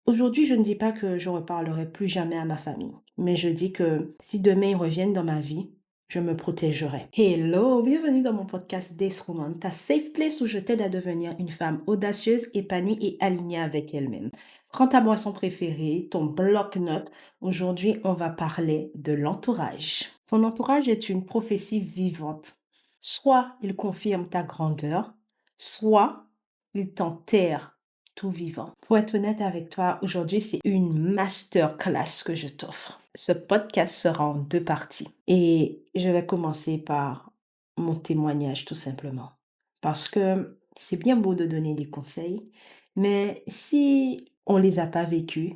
Aujourd'hui, je ne dis pas que je reparlerai plus jamais à ma famille, mais je dis que si demain ils reviennent dans ma vie, je me protégerai. Hello, bienvenue dans mon podcast Days Woman, ta safe place où je t'aide à devenir une femme audacieuse, épanouie et alignée avec elle-même. Prends ta boisson préférée, ton bloc-notes. Aujourd'hui, on va parler de l'entourage. Ton entourage est une prophétie vivante. Soit il confirme ta grandeur, soit il t'enterre tout vivant. Pour être honnête avec toi, aujourd'hui, c'est une masterclass que je t'offre. Ce podcast sera en deux parties et je vais commencer par mon témoignage tout simplement. Parce que c'est bien beau de donner des conseils, mais si on les a pas vécus,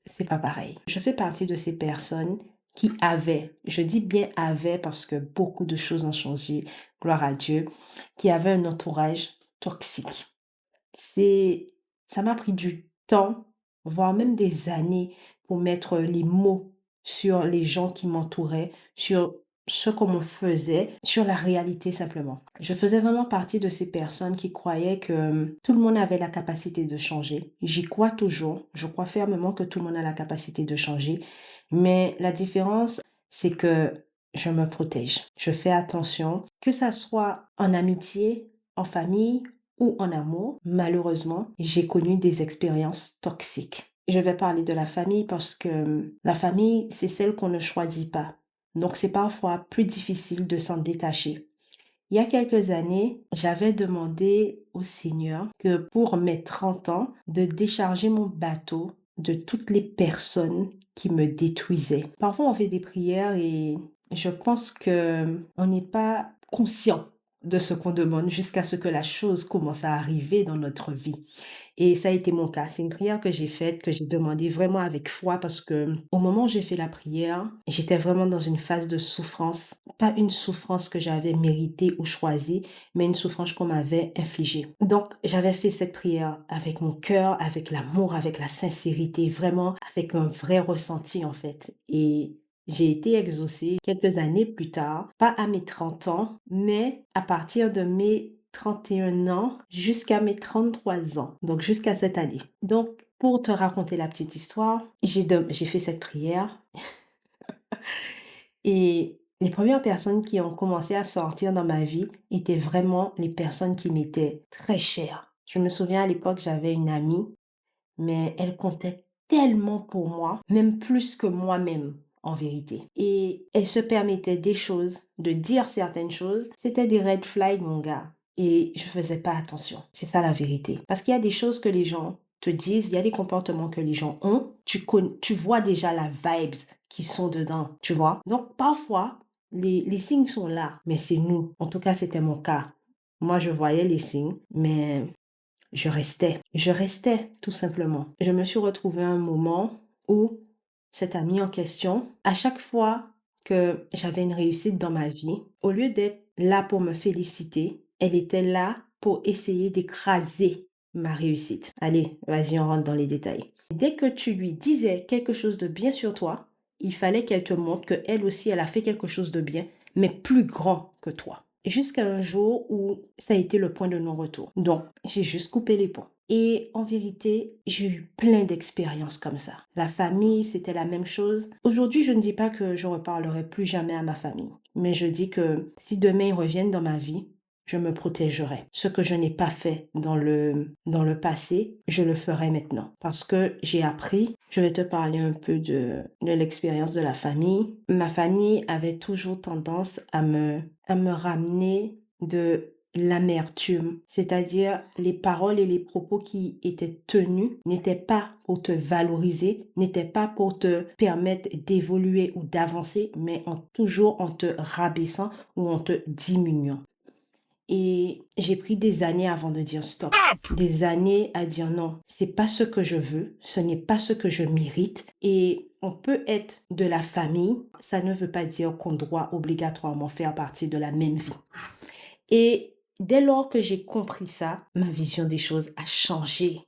c'est pas pareil. Je fais partie de ces personnes qui avaient, je dis bien avaient parce que beaucoup de choses ont changé, gloire à Dieu, qui avaient un entourage toxique. C'est Ça m'a pris du temps, voire même des années pour mettre les mots sur les gens qui m'entouraient, sur ce qu'on me faisait, sur la réalité simplement. Je faisais vraiment partie de ces personnes qui croyaient que tout le monde avait la capacité de changer. J'y crois toujours. Je crois fermement que tout le monde a la capacité de changer. Mais la différence, c'est que je me protège. Je fais attention, que ça soit en amitié, en famille ou en amour. Malheureusement, j'ai connu des expériences toxiques. Je vais parler de la famille parce que la famille, c'est celle qu'on ne choisit pas. Donc, c'est parfois plus difficile de s'en détacher. Il y a quelques années, j'avais demandé au Seigneur que pour mes 30 ans, de décharger mon bateau de toutes les personnes qui me détruisaient. Parfois, on fait des prières et je pense que on n'est pas conscient de ce qu'on demande jusqu'à ce que la chose commence à arriver dans notre vie. Et ça a été mon cas. C'est une prière que j'ai faite, que j'ai demandée vraiment avec foi parce que au moment où j'ai fait la prière, j'étais vraiment dans une phase de souffrance. Pas une souffrance que j'avais méritée ou choisie, mais une souffrance qu'on m'avait infligée. Donc, j'avais fait cette prière avec mon cœur, avec l'amour, avec la sincérité, vraiment avec un vrai ressenti en fait. Et j'ai été exaucée quelques années plus tard, pas à mes 30 ans, mais à partir de mes 31 ans jusqu'à mes 33 ans, donc jusqu'à cette année. Donc, pour te raconter la petite histoire, j'ai fait cette prière et les premières personnes qui ont commencé à sortir dans ma vie étaient vraiment les personnes qui m'étaient très chères. Je me souviens à l'époque, j'avais une amie, mais elle comptait tellement pour moi, même plus que moi-même en vérité. Et elle se permettait des choses, de dire certaines choses. C'était des red flags, mon gars. Et je faisais pas attention. C'est ça la vérité. Parce qu'il y a des choses que les gens te disent, il y a des comportements que les gens ont. Tu vois déjà la vibes qui sont dedans, tu vois. Donc parfois, les signes sont là, mais c'est nous. En tout cas, c'était mon cas. Moi, je voyais les signes, mais je restais tout simplement. Je me suis retrouvée à un moment où cette amie en question, à chaque fois que j'avais une réussite dans ma vie, au lieu d'être là pour me féliciter, elle était là pour essayer d'écraser ma réussite. Allez, vas-y, on rentre dans les détails. Dès que tu lui disais quelque chose de bien sur toi, il fallait qu'elle te montre que elle aussi, elle a fait quelque chose de bien, mais plus grand que toi. Jusqu'à un jour où ça a été le point de non-retour. Donc, j'ai juste coupé les ponts. Et en vérité, j'ai eu plein d'expériences comme ça. La famille, c'était la même chose. Aujourd'hui, je ne dis pas que je reparlerai plus jamais à ma famille, mais je dis que si demain ils reviennent dans ma vie, je me protégerai. Ce que je n'ai pas fait dans le passé, je le ferai maintenant. Parce que j'ai appris, je vais te parler un peu de l'expérience de la famille. Ma famille avait toujours tendance à me ramener de l'amertume, c'est-à-dire les paroles et les propos qui étaient tenus n'étaient pas pour te valoriser, n'étaient pas pour te permettre d'évoluer ou d'avancer, mais toujours en te rabaissant ou en te diminuant. Et j'ai pris des années avant de dire stop. Des années à dire non, c'est pas ce que je veux, ce n'est pas ce que je mérite. Et on peut être de la famille, ça ne veut pas dire qu'on doit obligatoirement faire partie de la même vie. Et dès lors que j'ai compris ça, ma vision des choses a changé.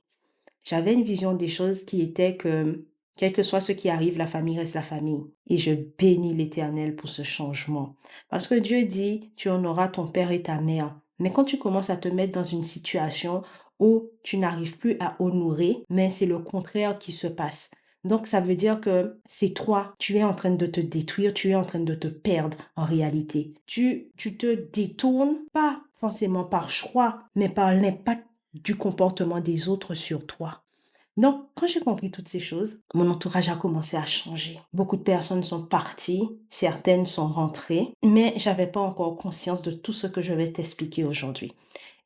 J'avais une vision des choses qui était que, quel que soit ce qui arrive, la famille reste la famille. Et je bénis l'Éternel pour ce changement. Parce que Dieu dit, tu honoreras ton père et ta mère. Mais quand tu commences à te mettre dans une situation où tu n'arrives plus à honorer, mais c'est le contraire qui se passe. Donc, ça veut dire que c'est toi, tu es en train de te détruire, tu es en train de te perdre en réalité. Tu te détournes, pas forcément par choix, mais par l'impact du comportement des autres sur toi. Donc, quand j'ai compris toutes ces choses, mon entourage a commencé à changer. Beaucoup de personnes sont parties, certaines sont rentrées, mais j'avais pas encore conscience de tout ce que je vais t'expliquer aujourd'hui.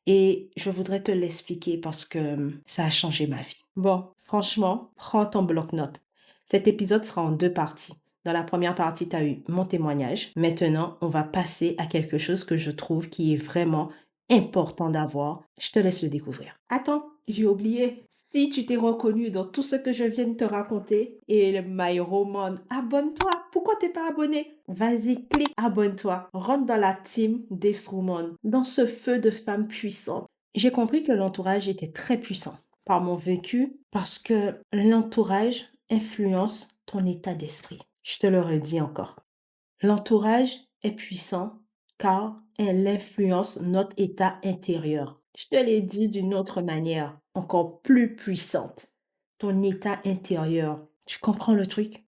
Et je voudrais te l'expliquer parce que ça a changé ma vie. Bon, franchement, prends ton bloc-notes. Cet épisode sera en deux parties. Dans la première partie, tu as eu mon témoignage. Maintenant, on va passer à quelque chose que je trouve qui est vraiment important d'avoir. Je te laisse le découvrir. Attends, j'ai oublié. Si tu t'es reconnu dans tout ce que je viens de te raconter, et my Roman, abonne-toi. Pourquoi t'es pas abonné? Vas-y, clique, abonne-toi. Rentre dans la team des Roman, dans ce feu de femmes puissantes. J'ai compris que l'entourage était très puissant par mon vécu parce que l'entourage influence ton état d'esprit. Je te le redis encore. L'entourage est puissant car elle influence notre état intérieur. Je te l'ai dit d'une autre manière, encore plus puissante. Ton état intérieur. Tu comprends le truc?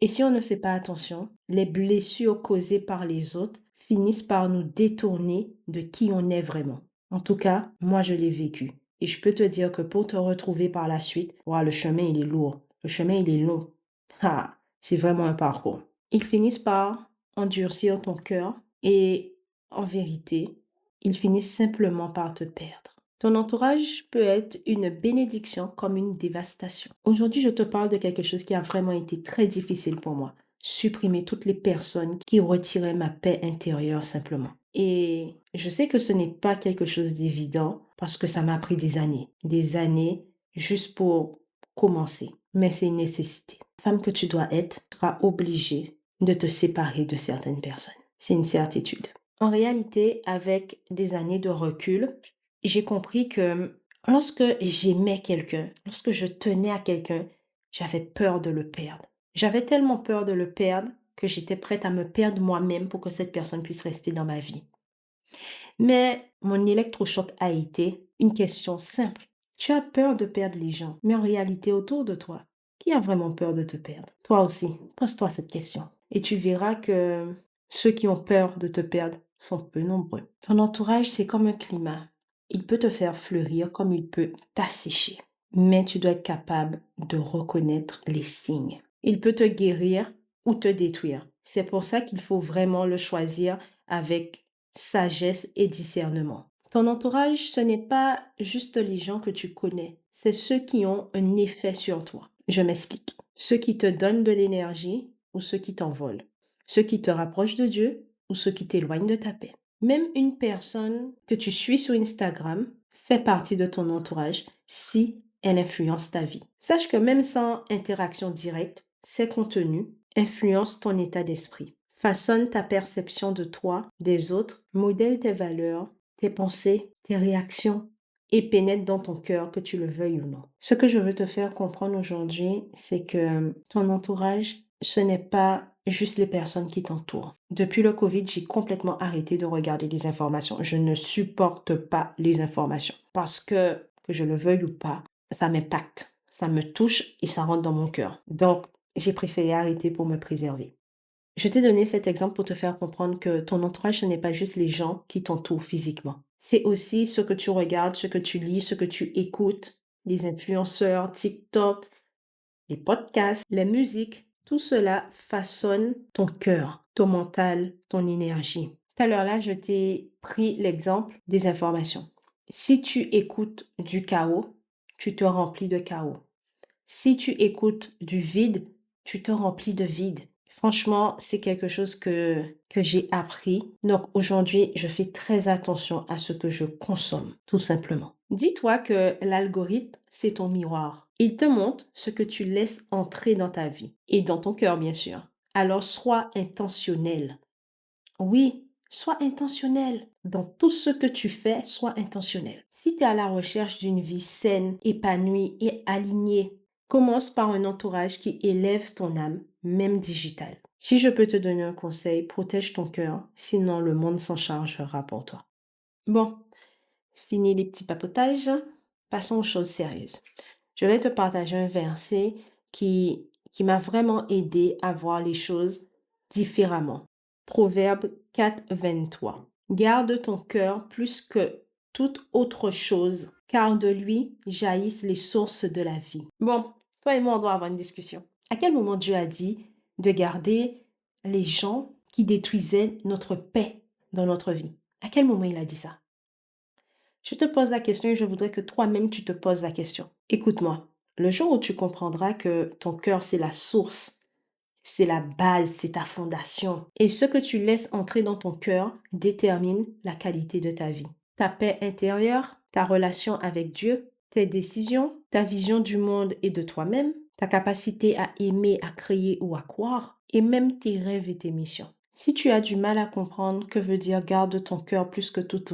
Et si on ne fait pas attention, les blessures causées par les autres finissent par nous détourner de qui on est vraiment. En tout cas, moi, je l'ai vécu. Et je peux te dire que pour te retrouver par la suite, ouah, le chemin, il est lourd. Le chemin, il est long. Ah, c'est vraiment un parcours. Ils finissent par endurcir ton cœur et, en vérité, ils finissent simplement par te perdre. Ton entourage peut être une bénédiction comme une dévastation. Aujourd'hui, je te parle de quelque chose qui a vraiment été très difficile pour moi. Supprimer toutes les personnes qui retiraient ma paix intérieure simplement. Et je sais que ce n'est pas quelque chose d'évident parce que ça m'a pris des années juste pour commencer. Mais c'est une nécessité. Femme que tu dois être, tu seras obligée de te séparer de certaines personnes. C'est une certitude. En réalité, avec des années de recul, j'ai compris que lorsque j'aimais quelqu'un, lorsque je tenais à quelqu'un, j'avais peur de le perdre. J'avais tellement peur de le perdre que j'étais prête à me perdre moi-même pour que cette personne puisse rester dans ma vie. Mais mon électrochoc a été une question simple. Tu as peur de perdre les gens, mais en réalité autour de toi, qui a vraiment peur de te perdre? Toi aussi, pose-toi cette question. Et tu verras que ceux qui ont peur de te perdre sont peu nombreux. Ton entourage, c'est comme un climat. Il peut te faire fleurir comme il peut t'assécher. Mais tu dois être capable de reconnaître les signes. Il peut te guérir ou te détruire. C'est pour ça qu'il faut vraiment le choisir avec sagesse et discernement. Ton entourage, ce n'est pas juste les gens que tu connais, c'est ceux qui ont un effet sur toi. Je m'explique. Ceux qui te donnent de l'énergie ou ceux qui t'envolent. Ceux qui te rapprochent de Dieu ou ceux qui t'éloignent de ta paix. Même une personne que tu suis sur Instagram fait partie de ton entourage si elle influence ta vie. Sache que même sans interaction directe, ces contenus influencent ton état d'esprit, façonnent ta perception de toi, des autres, modèlent tes valeurs, tes pensées, tes réactions et pénètrent dans ton cœur, que tu le veuilles ou non. Ce que je veux te faire comprendre aujourd'hui, c'est que ton entourage, ce n'est pas juste les personnes qui t'entourent. Depuis le Covid, j'ai complètement arrêté de regarder les informations. Je ne supporte pas les informations parce que je le veuille ou pas, ça m'impacte, ça me touche et ça rentre dans mon cœur. Donc, j'ai préféré arrêter pour me préserver. Je t'ai donné cet exemple pour te faire comprendre que ton entourage, ce n'est pas juste les gens qui t'entourent physiquement. C'est aussi ce que tu regardes, ce que tu lis, ce que tu écoutes, les influenceurs, TikTok, les podcasts, les musiques. Tout cela façonne ton cœur, ton mental, ton énergie. Tout à l'heure là, je t'ai pris l'exemple des informations. Si tu écoutes du chaos, tu te remplis de chaos. Si tu écoutes du vide, tu te remplis de vide. Franchement, c'est quelque chose que j'ai appris. Donc aujourd'hui, je fais très attention à ce que je consomme, tout simplement. Dis-toi que l'algorithme, c'est ton miroir. Il te montre ce que tu laisses entrer dans ta vie et dans ton cœur, bien sûr. Alors sois intentionnel. Oui, sois intentionnel. Dans tout ce que tu fais, sois intentionnel. Si tu es à la recherche d'une vie saine, épanouie et alignée, commence par un entourage qui élève ton âme, même digitale. Si je peux te donner un conseil, protège ton cœur, sinon le monde s'en chargera pour toi. Bon, fini les petits papotages. passons aux choses sérieuses. Je vais te partager un verset qui m'a vraiment aidé à voir les choses différemment. Proverbe 4, 23. Garde ton cœur plus que toute autre chose, car de lui jaillissent les sources de la vie. Bon, toi et moi, on doit avoir une discussion. À quel moment Dieu a dit de garder les gens qui détruisaient notre paix dans notre vie? À quel moment il a dit ça? Je te pose la question et je voudrais que toi-même tu te poses la question. Écoute-moi, le jour où tu comprendras que ton cœur c'est la source, c'est la base, c'est ta fondation. Et ce que tu laisses entrer dans ton cœur détermine la qualité de ta vie. Ta paix intérieure, ta relation avec Dieu, tes décisions, ta vision du monde et de toi-même, ta capacité à aimer, à créer ou à croire, et même tes rêves et tes missions. Si tu as du mal à comprendre que veut dire garde ton cœur plus que toute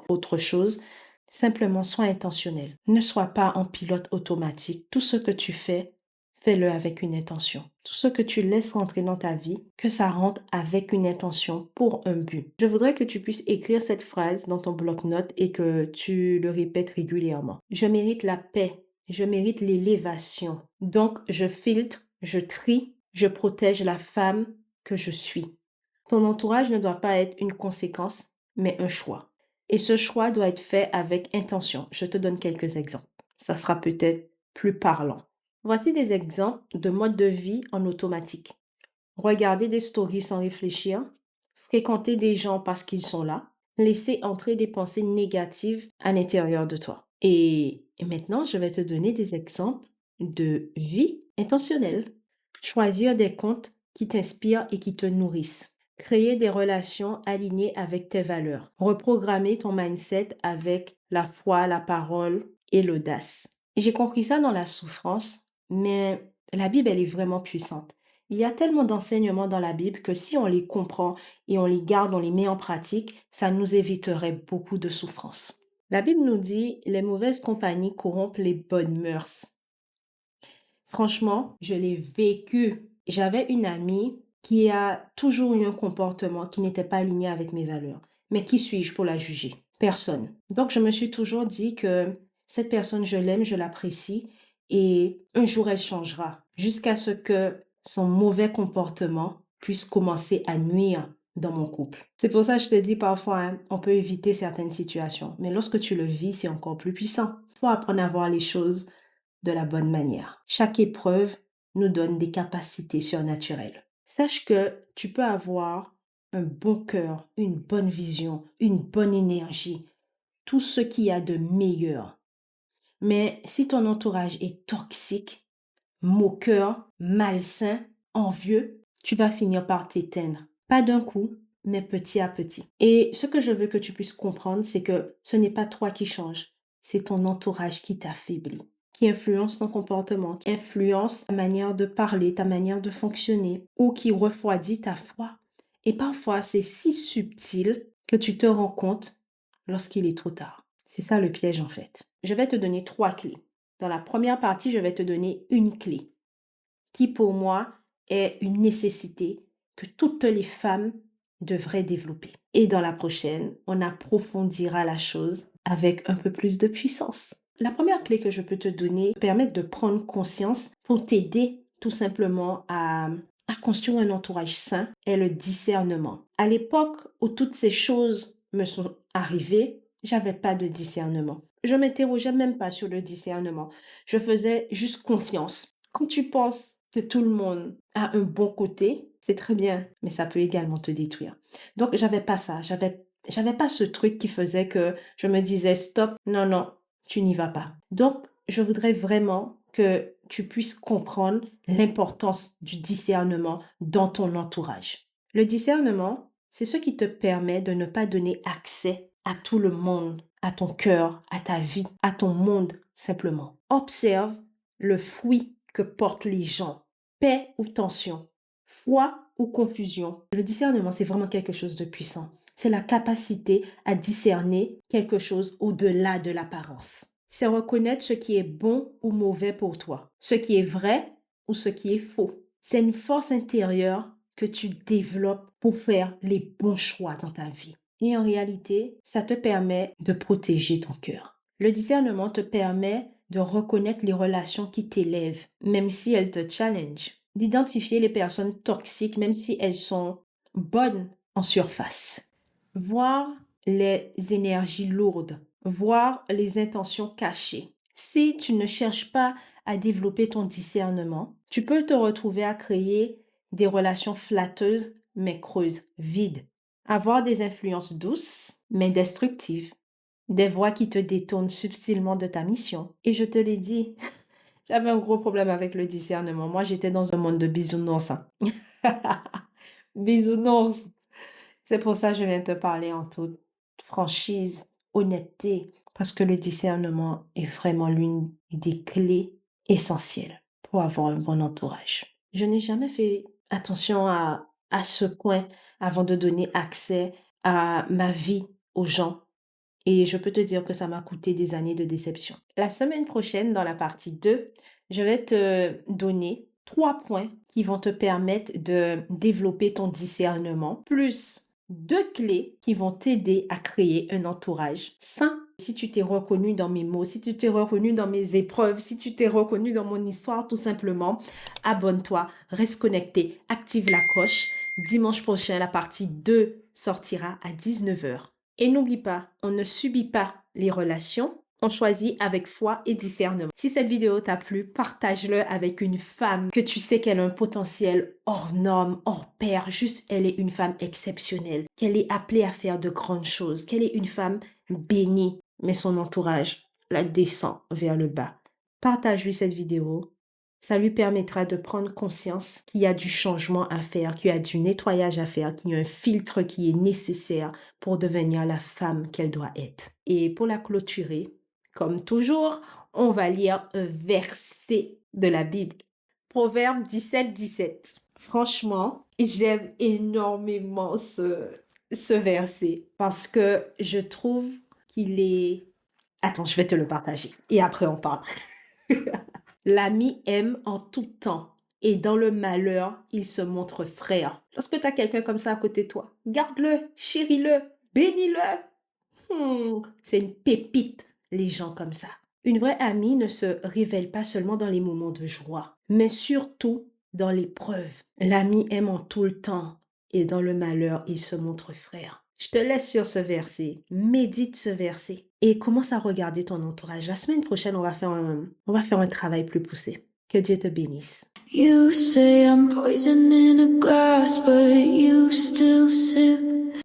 autre chose, simplement sois intentionnel. Ne sois pas en pilote automatique. Tout ce que tu fais, fais-le avec une intention. Tout ce que tu laisses rentrer dans ta vie, que ça rentre avec une intention pour un but. Je voudrais que tu puisses écrire cette phrase dans ton bloc-notes et que tu le répètes régulièrement. Je mérite la paix. Je mérite l'élévation. Donc, je filtre, je trie, je protège la femme que je suis. Ton entourage ne doit pas être une conséquence, mais un choix. Et ce choix doit être fait avec intention. Je te donne quelques exemples. Ça sera peut-être plus parlant. Voici des exemples de mode de vie en automatique. Regarder des stories sans réfléchir, fréquenter des gens parce qu'ils sont là, laisser entrer des pensées négatives à l'intérieur de toi. Et maintenant, je vais te donner des exemples de vie intentionnelle. Choisir des comptes qui t'inspirent et qui te nourrissent. Créer des relations alignées avec tes valeurs. Reprogrammer ton mindset avec la foi, la parole et l'audace. J'ai compris ça dans la souffrance, mais la Bible, elle est vraiment puissante. Il y a tellement d'enseignements dans la Bible que si on les comprend et on les garde, on les met en pratique, ça nous éviterait beaucoup de souffrance. La Bible nous dit, les mauvaises compagnies corrompent les bonnes mœurs. Franchement, je l'ai vécu. J'avais une amie qui a toujours eu un comportement qui n'était pas aligné avec mes valeurs. Mais qui suis-je pour la juger? Personne. Donc, je me suis toujours dit que cette personne, je l'aime, je l'apprécie et un jour, elle changera jusqu'à ce que son mauvais comportement puisse commencer à nuire dans mon couple. C'est pour ça que je te dis parfois, hein, on peut éviter certaines situations, mais lorsque tu le vis, c'est encore plus puissant. Il faut apprendre à voir les choses de la bonne manière. Chaque épreuve nous donne des capacités surnaturelles. Sache que tu peux avoir un bon cœur, une bonne vision, une bonne énergie, tout ce qu'il y a de meilleur. Mais si ton entourage est toxique, moqueur, malsain, envieux, tu vas finir par t'éteindre. Pas d'un coup, mais petit à petit. Et ce que je veux que tu puisses comprendre, c'est que ce n'est pas toi qui changes, c'est ton entourage qui t'affaiblit, qui influence ton comportement, qui influence ta manière de parler, ta manière de fonctionner, ou qui refroidit ta foi. Et parfois, c'est si subtil que tu te rends compte lorsqu'il est trop tard. C'est ça le piège en fait. Je vais te donner 3 clés. Dans la première partie, je vais te donner une clé qui pour moi est une nécessité que toutes les femmes devraient développer. Et dans la prochaine, on approfondira la chose avec un peu plus de puissance. La première clé que je peux te donner permet de prendre conscience pour t'aider tout simplement à construire un entourage sain est le discernement. À l'époque où toutes ces choses me sont arrivées, j'avais pas de discernement. Je m'interrogeais même pas sur le discernement. Je faisais juste confiance. Quand tu penses que tout le monde a un bon côté, c'est très bien, mais ça peut également te détruire. Donc, j'avais pas ça. J'avais pas ce truc qui faisait que je me disais stop, non, non, tu n'y vas pas. Donc, je voudrais vraiment que tu puisses comprendre l'importance du discernement dans ton entourage. Le discernement, c'est ce qui te permet de ne pas donner accès à tout le monde, à ton cœur, à ta vie, à ton monde simplement. Observe le fruit que portent les gens, paix ou tension, foi ou confusion. Le discernement, c'est vraiment quelque chose de puissant. C'est la capacité à discerner quelque chose au-delà de l'apparence. C'est reconnaître ce qui est bon ou mauvais pour toi, ce qui est vrai ou ce qui est faux. C'est une force intérieure que tu développes pour faire les bons choix dans ta vie. Et en réalité, ça te permet de protéger ton cœur. Le discernement te permet de reconnaître les relations qui t'élèvent, même si elles te challenge, d'identifier les personnes toxiques, même si elles sont bonnes en surface, voir les énergies lourdes, voir les intentions cachées. Si tu ne cherches pas à développer ton discernement, tu peux te retrouver à créer des relations flatteuses mais creuses, vides, avoir des influences douces mais destructives, des voix qui te détournent subtilement de ta mission. Et je te l'ai dit, j'avais un gros problème avec le discernement. Moi, j'étais dans un monde de bisounours, hein. Bisounours. C'est pour ça que je viens te parler en toute franchise, honnêteté, parce que le discernement est vraiment l'une des clés essentielles pour avoir un bon entourage. Je n'ai jamais fait attention à ce point avant de donner accès à ma vie aux gens. Et je peux te dire que ça m'a coûté des années de déception. La semaine prochaine, dans la partie 2, je vais te donner 3 points qui vont te permettre de développer ton discernement, plus 2 clés qui vont t'aider à créer un entourage sain. Si tu t'es reconnu dans mes mots, si tu t'es reconnu dans mes épreuves, si tu t'es reconnu dans mon histoire, tout simplement, abonne-toi, reste connecté, active la cloche. Dimanche prochain, la partie 2 sortira à 19h. Et n'oublie pas, on ne subit pas les relations, on choisit avec foi et discernement. Si cette vidéo t'a plu, partage-le avec une femme que tu sais qu'elle a un potentiel hors norme, hors pair, juste elle est une femme exceptionnelle, qu'elle est appelée à faire de grandes choses, qu'elle est une femme bénie, mais son entourage la descend vers le bas. Partage-lui cette vidéo. Ça lui permettra de prendre conscience qu'il y a du changement à faire, qu'il y a du nettoyage à faire, qu'il y a un filtre qui est nécessaire pour devenir la femme qu'elle doit être. Et pour la clôturer, comme toujours, on va lire un verset de la Bible. Proverbe 17:17. Franchement, j'aime énormément ce verset parce que je trouve qu'il est... Attends, je vais te le partager et après on parle. L'ami aime en tout temps et dans le malheur, il se montre frère. Lorsque tu as quelqu'un comme ça à côté de toi, garde-le, chéris-le, bénis-le. C'est une pépite, les gens comme ça. Une vraie amie ne se révèle pas seulement dans les moments de joie, mais surtout dans l'épreuve. L'ami aime en tout le temps et dans le malheur, il se montre frère. Je te laisse sur ce verset, médite ce verset et commence à regarder ton entourage. La semaine prochaine, on va faire un travail plus poussé. Que Dieu te bénisse. You say I'm poison in a glass, but you still sip